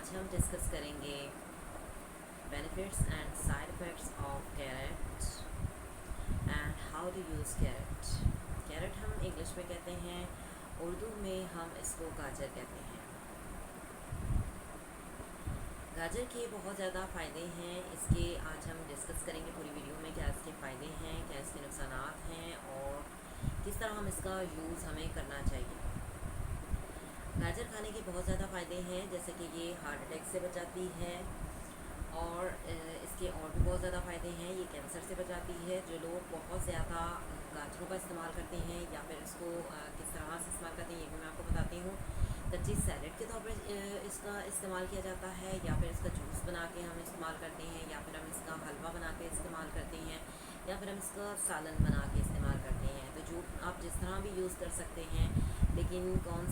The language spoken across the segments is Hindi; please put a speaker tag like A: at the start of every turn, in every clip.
A: आज हम डिस्कस करेंगे benefits and side effects of carrot and how to use carrot. Carrot हम इंग्लिश में कहते हैं, उर्दू में हम इसको गाजर कहते हैं। गाजर के बहुत ज़्यादा फ़ायदे हैं। इसके आज हम डिस्कस करेंगे पूरी वीडियो में, क्या इसके फ़ायदे हैं, क्या इसके नुकसानात हैं और किस तरह हम इसका यूज़ हमें करना चाहिए। गाजर खाने के बहुत ज़्यादा फ़ायदे हैं, जैसे कि ये हार्ट अटैक से बचाती है और इसके और भी बहुत ज़्यादा फ़ायदे हैं। ये कैंसर से बचाती है। जो लोग बहुत ज़्यादा गाजरों का इस्तेमाल करते हैं या फिर इसको किस तरह से इस्तेमाल करते हैं ये भी मैं आपको बताती हूँ। कच्ची सैलेड के तौर पर इसका इस्तेमाल किया जाता है, या फिर इसका जूस बना के हम इस्तेमाल करते हैं, या फिर हम इसका हलवा बना के इस्तेमाल करते हैं, या फिर हम इसका सालन बना के इस्तेमाल करते हैं। तो जो आप जिस तरह भी यूज़ कर सकते हैं, लेकिन कौन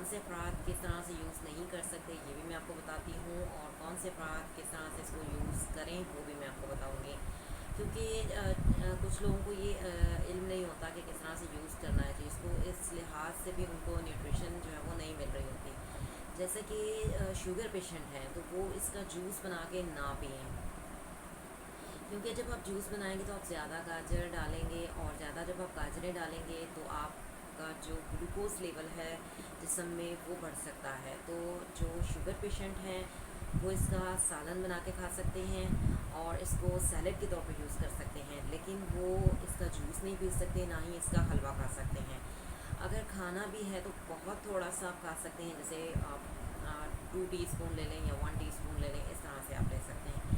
A: से अफराद किस तरह से यूज़ नहीं कर सकते ये भी मैं आपको बताती हूँ, और कौन से अफराद किस तरह से इसको यूज़ करें वो भी मैं आपको बताऊँगी। क्योंकि कुछ लोगों को ये इल्म नहीं होता कि किस तरह से यूज़ करना है इसको। इस लिहाज से भी उनको न्यूट्रिशन जो है वो नहीं मिल रही होती। जैसे कि शुगर पेशेंट हैं तो वो इसका जूस बना के ना पिएँ, क्योंकि जब आप जूस बनाएंगे तो आप ज़्यादा गाजर डालेंगे, और ज़्यादा जब आप गाजरें डालेंगे तो आपका जो ग्लूकोज लेवल है जिस्म में वो बढ़ सकता है। तो जो शुगर पेशेंट हैं वो इसका सालन बना के खा सकते हैं और इसको सैलेड के तौर पर यूज़ कर सकते हैं, लेकिन वो इसका जूस नहीं पी सकते, ना ही इसका हलवा खा सकते हैं। अगर खाना भी है तो बहुत थोड़ा सा आप खा सकते हैं, जैसे आप 2 टीस्पून ले लें या 1 टीस्पून ले लें, इस तरह से आप ले सकते हैं।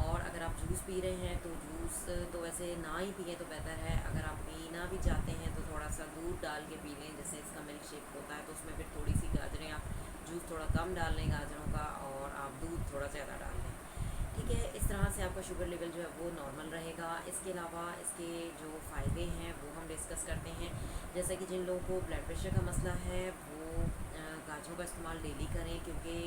A: और अगर आप जूस पी रहे हैं तो जूस तो वैसे ना ही पिए तो बेहतर है। अगर आप पीना भी चाहते हैं तो थोड़ा सा दूध डाल के पी लें, जैसे इसका मिल्क शेक होता है तो उसमें फिर थोड़ी सी गाजरें, आप जूस थोड़ा कम डाल लें गाजरों का और आप दूध थोड़ा ज़्यादा डाल लें। ठीक है, इस तरह से आपका शुगर लेवल जो है वो नॉर्मल रहेगा। इसके अलावा इसके जो फ़ायदे हैं वो हम डिस्कस करते हैं। जैसे कि जिन लोगों को ब्लड प्रेशर का मसला है वो गाजरों का इस्तेमाल डेली करें, क्योंकि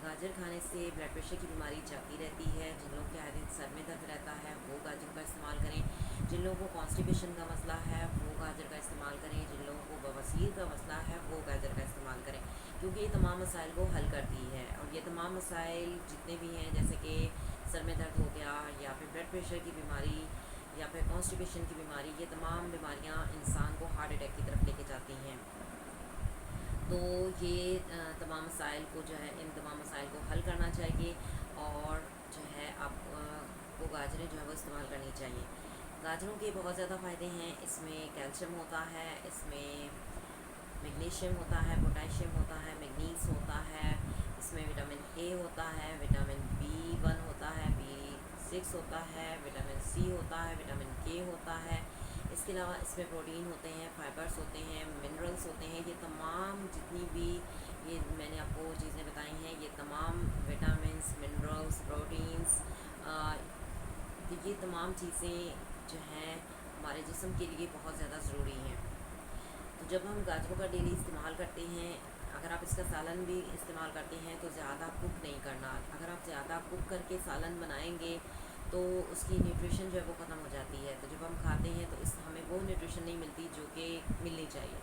A: गाजर खाने से ब्लड प्रेशर की बीमारी जाती रहती है। जिन लोगों के आए दिन सर में दर्द रहता है वो गाजर का इस्तेमाल करें। जिन लोगों को कॉन्स्टिपेशन का मसला है वो गाजर का इस्तेमाल करें। जिन लोगों को बवासीर का मसला है वो गाजर का इस्तेमाल करें, क्योंकि ये तमाम मसाइल को हल करती है। और ये तमाम मसाइल जितने भी हैं, जैसे कि सर में दर्द हो गया, या फिर ब्लड प्रेशर की बीमारी, या फिर कॉन्स्टिपेशन की बीमारी, ये तमाम बीमारियां इंसान को हार्ट अटैक की तरफ लेके जाती हैं। तो ये तमाम मसाइल को जो है, इन तमाम मसाइल को हल करना चाहिए, और जो है आपको गाजरें जो है वो इस्तेमाल करनी चाहिए। गाजरों के बहुत ज़्यादा फ़ायदे हैं। इसमें कैल्शियम होता है, इसमें मैग्नीशियम होता है, पोटेशियम होता है, मैग्नीज होता है, इसमें विटामिन ए होता है, विटामिन B1 होता है, B6 होता है, विटामिन C होता है, विटामिन K होता है। इसके अलावा इसमें प्रोटीन होते हैं, फाइबर्स होते हैं, मिनरल्स होते हैं। ये तमाम जितनी भी ये मैंने आपको चीज़ें बताई हैं, ये तमाम विटामिन्स, मिनरल्स, प्रोटीन्स, तो ये तमाम चीज़ें जो हैं हमारे जिस्म के लिए बहुत ज़्यादा ज़रूरी हैं। तो जब हम गाजरों का डेली इस्तेमाल करते हैं, अगर आप इसका सालन भी इस्तेमाल करते हैं तो ज़्यादा कुक नहीं करना। अगर आप ज़्यादा कुक करके सालन बनाएंगे तो उसकी न्यूट्रिशन जो है वो ख़त्म हो जाती है। तो जब हम खाते हैं तो इस हमें वो न्यूट्रिशन नहीं मिलती जो कि मिलनी चाहिए।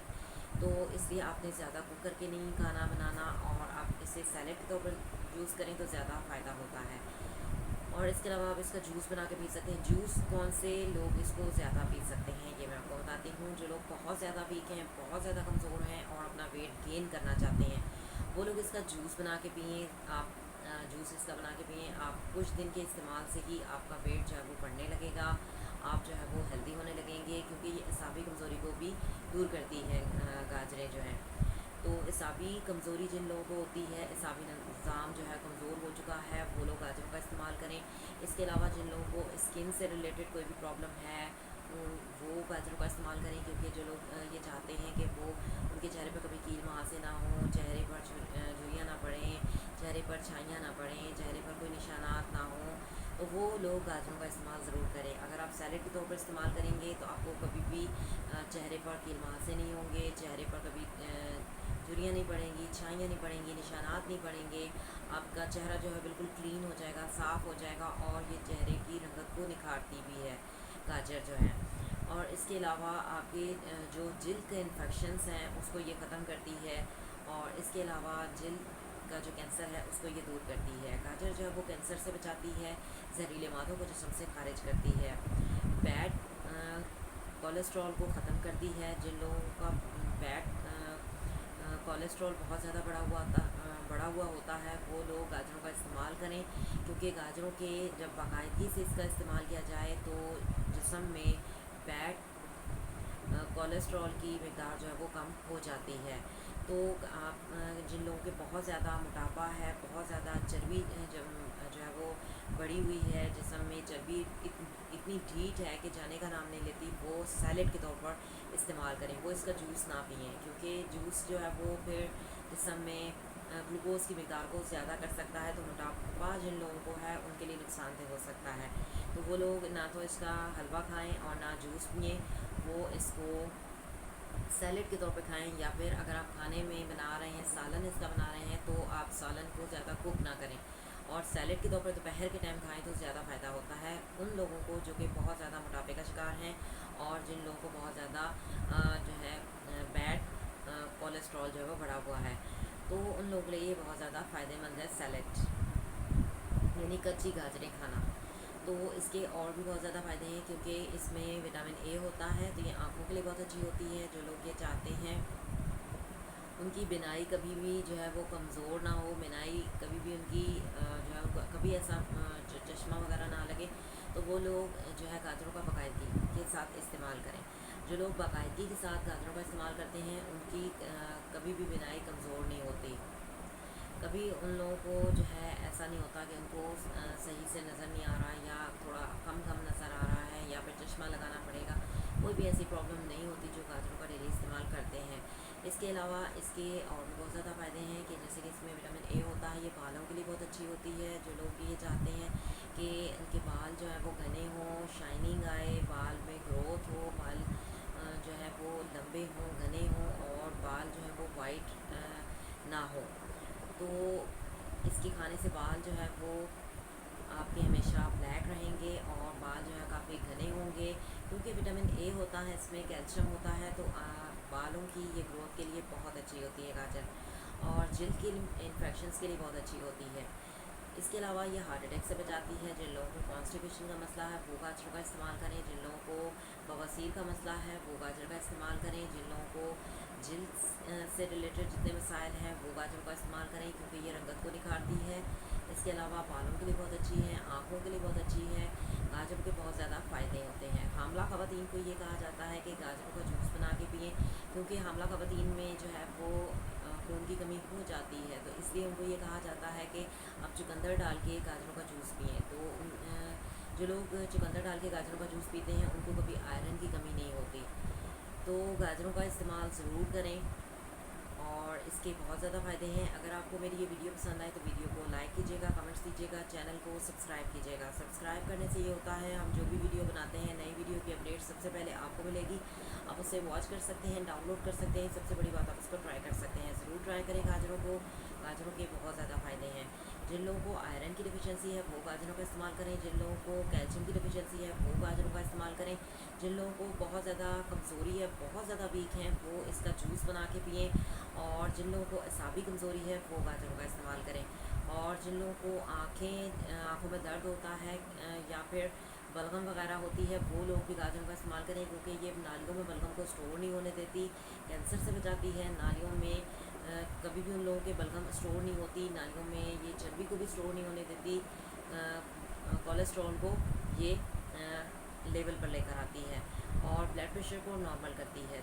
A: तो इसलिए आपने ज़्यादा कुक करके नहीं खाना बनाना, और आप इसे सैलेड के तौर पर यूज़ करें तो ज़्यादा फ़ायदा होता है। और इसके अलावा आप इसका जूस बना के पी सकते हैं। जूस कौन से लोग इसको ज़्यादा पी सकते हैं ये मैं आपको बताती हूँ। जो लोग बहुत ज़्यादा वीक हैं, बहुत ज़्यादा कमज़ोर हैं और अपना वेट गेन करना चाहते हैं, वो लोग इसका जूस बना के पिएँ। आप जूस इसका बना के पिएँ। आप कुछ दिन के इस्तेमाल से ही आपका वेट जो है वो बढ़ने लगेगा, आप जो है वो हेल्दी होने लगेंगे, क्योंकि ये असाबी कमज़ोरी को भी दूर करती है गाजरें जो हैं। तो असाबी कमज़ोरी जिन लोगों को होती है, असाबी निज़ाम जो है कमज़ोर हो चुका है, वो लोग गाजरों का इस्तेमाल करें। इसके अलावा जिन लोगों को स्किन से रिलेटेड कोई भी प्रॉब्लम है वो गाजरों का इस्तेमाल करें, क्योंकि जो लोग ये चाहते हैं कि वो उनके चेहरे पर कभी कील मुहासे ना हो, चेहरे पर झुर्रियाँ ना पड़ें, चेहरे पर छाइयाँ ना पड़ें, चेहरे पर कोई निशानात ना हो, तो वो लोग गाजरों का इस्तेमाल ज़रूर करें। अगर आप सैलेड के तौर पर इस्तेमाल करेंगे तो आपको कभी भी चेहरे पर कील मुहासे नहीं होंगे, चेहरे पर कभी झुर्रियाँ नहीं पड़ेंगी, छाइयाँ नहीं पड़ेंगी, निशानात नहीं पड़ेंगे। आपका चेहरा जो है बिल्कुल क्लीन हो जाएगा, साफ़ हो जाएगा, और ये चेहरे की रंगत को निखारती भी है गाजर जो है। और इसके अलावा आपके जो जिल्द के इन्फेक्शंस हैं उसको ये ख़त्म करती है। और इसके अलावा जिल्द का जो कैंसर है उसको ये दूर करती है। गाजर जो है वो कैंसर से बचाती है, जहरीले मादों को जिस्म से खारिज करती है, बैड कोलेस्ट्रॉल को ख़त्म करती है। जिन लोगों का बैड कोलेस्ट्रॉल बहुत ज़्यादा बढ़ा हुआ होता है वो लोग गाजरों का इस्तेमाल करें, क्योंकि गाजरों के जब बाकायदगी से इसका इस्तेमाल किया जाए तो जिस्म में बैड कोलेस्ट्रॉल की मिक़दार जो है वो कम हो जाती है। तो आप जिन लोगों के बहुत ज़्यादा मोटापा है, बहुत ज़्यादा चर्बी जो है वो बढ़ी हुई है, जिस्म में चर्बी इतनी ढीठ है कि जाने का नाम नहीं लेती, वो सैलेड के तौर पर इस्तेमाल करें। वो इसका जूस ना पिएँ, क्योंकि जूस जो है वो फिर जिस्म में ग्लूकोज़ की मिक़दार को ज़्यादा कर सकता है। तो मोटापा जिन लोगों को है उनके लिए नुकसानदेह हो सकता है। तो वो लोग ना तो इसका हलवा खाएं और ना जूस पिएँ, वो इसको सैलेड के तौर पे खाएं, या फिर अगर आप खाने में बना रहे हैं, सालन इसका बना रहे हैं, तो आप सालन को ज़्यादा कुक ना करें और सैलेड के तौर पर दोपहर के टाइम खाएं तो ज़्यादा फ़ायदा होता है उन लोगों को जो कि बहुत ज़्यादा मोटापे का शिकार हैं और जिन लोगों को बहुत ज़्यादा जो है बैड कोलेस्ट्रॉल जो है वो बढ़ा हुआ है। तो उन लोगों के लिए ये बहुत ज़्यादा फ़ायदेमंद है सैलेड, यानी कच्ची गाजरें खाना। तो इसके और भी बहुत ज़्यादा फ़ायदे हैं, क्योंकि इसमें विटामिन ए होता है, तो ये आँखों के लिए बहुत अच्छी होती है। जो लोग ये चाहते हैं उनकी बिनाई कभी भी जो है वो कमज़ोर ना हो, बिनाई कभी भी उनकी जो है कभी ऐसा चश्मा वगैरह ना लगे, तो वो लोग जो है गाजरों का बाकायदगी के साथ इस्तेमाल करें। जो लोग बाकायदगी के साथ गाजरों का इस्तेमाल करते हैं उनकी कभी भी बिनाई कमज़ोर नहीं होती। कभी उन लोगों को जो है ऐसा नहीं होता कि उनको सही से नज़र नहीं आ रहा है या थोड़ा कम नज़र आ रहा है या फिर चश्मा लगाना पड़ेगा, कोई भी ऐसी प्रॉब्लम नहीं होती जो गाजरों का डेली इस्तेमाल करते हैं। इसके अलावा इसके और भी बहुत ज़्यादा फ़ायदे हैं कि जैसे कि इसमें विटामिन ए होता है, ये बालों के लिए बहुत अच्छी होती है। जो लोग ये चाहते हैं कि उनके बाल जो है वो घने हों, शाइनिंग आए, बाल में ग्रोथ हो, बाल जो है वो लंबे हों, घने हों और बाल जो है वो वाइट ना हो, तो इसके खाने से बाल जो है वो आपके हमेशा ब्लैक रहेंगे और बाल जो है काफ़ी घने होंगे, क्योंकि विटामिन ए होता है, इसमें कैल्शियम होता है। तो बालों की ये ग्रोथ के लिए बहुत अच्छी होती है गाजर, और जिल्द के इन्फेक्शंस के लिए बहुत अच्छी होती है। इसके अलावा ये हार्ट अटैक से बचाती है। जिन लोगों को कॉन्स्टिपेशन का मसला है वो गाजर का इस्तेमाल करें, जिन लोगों को बवासीर का मसला है वो गाजर का इस्तेमाल करें, जिन लोगों को जिल्द से रिलेटेड जितने मसाइल हैं वो गाजर का इस्तेमाल करें, क्योंकि ये रंगत को निखारती है। इसके अलावा बालों के लिए बहुत अच्छी है, आँखों के लिए बहुत अच्छी है। गाजर के बहुत ज़्यादा फ़ायदे होते हैं। हामला ख़वातीन को ये कहा जाता है कि गाजरों का जूस बना के पिएँ, क्योंकि हामला ख़वातीन में जो है वो खून की कमी हो जाती है, तो इसलिए उनको ये कहा जाता है कि आप चुकंदर डाल के गाजरों का जूस पिएँ। तो जो लोग चुकंदर डाल के गाजरों का जूस पीते हैं उनको कभी आयरन की कमी नहीं होती। तो गाजरों का इस्तेमाल ज़रूर करें और इसके बहुत ज़्यादा फ़ायदे हैं। अगर आपको मेरी ये वीडियो पसंद आए तो वीडियो को लाइक कीजिएगा, कमेंट्स दीजिएगा, चैनल को सब्सक्राइब कीजिएगा। सब्सक्राइब करने से ये होता है हम जो भी वीडियो बनाते हैं, नई वीडियो की अपडेट सबसे पहले आपको मिलेगी, आप उसे वॉच कर सकते हैं, डाउनलोड कर सकते हैं। सबसे बड़ी बात, आप इसको ट्राई कर सकते हैं। ज़रूर ट्राई करें गाजरों को, गाजरों के बहुत ज़्यादा फ़ायदे हैं। जिन लोगों को आयरन की डिफिशिएंसी है वो गाजरों का इस्तेमाल करें, जिन लोगों को कैल्शियम की डिफिशिएंसी है वो गाजरों का इस्तेमाल करें, जिन लोगों को बहुत ज़्यादा कमज़ोरी है, बहुत ज़्यादा वीक हैं, वो इसका जूस बना के पिएँ, और जिन लोगों को असाबी कमज़ोरी है वो गाजरों का इस्तेमाल करें, और जिन लोगों को आँखों में दर्द होता है या फिर बलगम वगैरह होती है वो लोग भी गाजरों का इस्तेमाल करें, क्योंकि ये नालियों में बलगम को स्टोर नहीं होने देती, कैंसर से बचाती है। नालियों में कभी भी उन लोगों के बलगम स्टोर नहीं होती, नालियों में ये चर्बी को भी स्टोर नहीं होने देती, कोलेस्ट्रॉल को ये लेवल पर लेकर आती है और ब्लड प्रेशर को नॉर्मल करती है।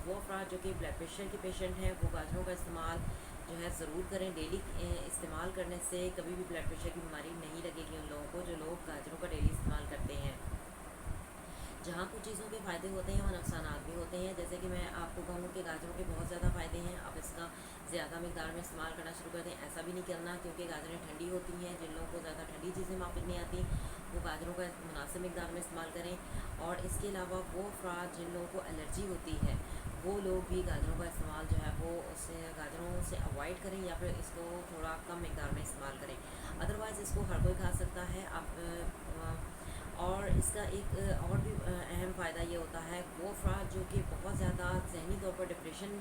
A: वो अफराद जो कि ब्लड प्रेशर के पेशेंट हैं वो गाजरों का इस्तेमाल जो है ज़रूर करें। डेली इस्तेमाल करने से कभी भी ब्लड प्रेशर की बीमारी नहीं लगेगी उन लोगों को जो लोग गाजरों का डेली इस्तेमाल करते हैं। जहाँ कुछ चीज़ों के फ़ायदे होते हैं वहाँ नुकसान भी होते हैं। जैसे कि मैं आपको कहूँ कि गाजरों के बहुत ज़्यादा फ़ायदे हैं, आप इसका ज़्यादा मिकदार में इस्तेमाल करना शुरू कर दें। ऐसा भी नहीं करना, क्योंकि गाजरें ठंडी होती हैं, जिन लोगों को ज़्यादा ठंडी चीज़ें माफिक नहीं आती वो गाजरों का मुनासिब मिकदार में इस्तेमाल करें। और इसके अलावा वो अफराद जिन लोगों को एलर्जी होती है वो लोग भी गाजरों का इस्तेमाल जो है वो उससे गाजरों से अवॉइड करें या फिर इसको थोड़ा कम मिकदार में इस्तेमाल करें। अदरवाइज़ इसको हर कोई खा सकता है। आप और इसका एक और भी अहम फ़ायदा ये होता है, वो अफराद जो कि बहुत ज़्यादा ज़हनी तौर पर डिप्रेशन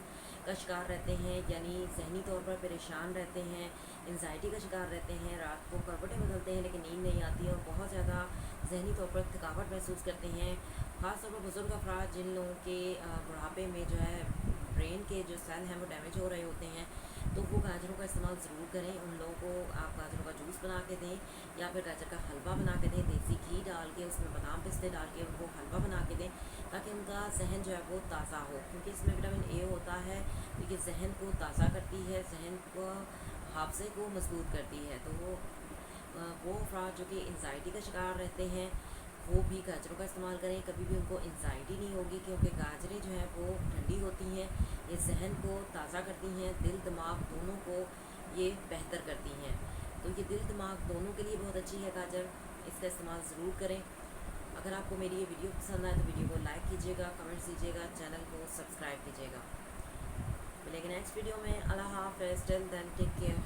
A: का शिकार रहते हैं, यानी ज़हनी तौर पर परेशान रहते हैं, एंजाइटी का शिकार रहते हैं, रात को करवटें बदलते हैं लेकिन नींद नहीं आती और बहुत ज़्यादा ज़हनी तौर पर थकावट महसूस करते हैं। ख़ास तौर पर बुज़ुर्ग अफराद जिन लोगों के बुढ़ापे में जो है ब्रेन के जो सेल हैं वो डैमेज हो रहे होते हैं, तो वो गाजरों का इस्तेमाल ज़रूर करें। उन लोगों को आप गाजरों का जूस बना के दें या फिर गाजर का हलवा बना के दें, देसी घी डाल के उसमें बादाम पिस्ते डाल के उनको हलवा बना के दें, ताकि उनका जहन जो है वो ताज़ा हो, क्योंकि इसमें विटामिन ए होता है, तो ये जहन को ताज़ा करती है, जहन को हाफजे को मजबूत करती है। तो वो अफराद जो कि एंजाइटी का शिकार रहते हैं वो भी गाजरों का इस्तेमाल करें, कभी भी उनको एंजाइटी नहीं होगी, क्योंकि गाजरें जो हैं वो ठंडी होती हैं, ये जहन को ताज़ा करती हैं, दिल दिमाग दोनों को ये बेहतर करती हैं। तो ये दिल दिमाग दोनों के लिए बहुत अच्छी है गाजर, इसका इस्तेमाल ज़रूर करें। अगर आपको मेरी ये वीडियो पसंद आए तो वीडियो को लाइक कीजिएगा, कमेंट कीजिएगा, चैनल को सब्सक्राइब कीजिएगा। मिलेंगे नेक्स्ट वीडियो में। अल्लाह हाफ़िज़, टिल देन टेक केयर।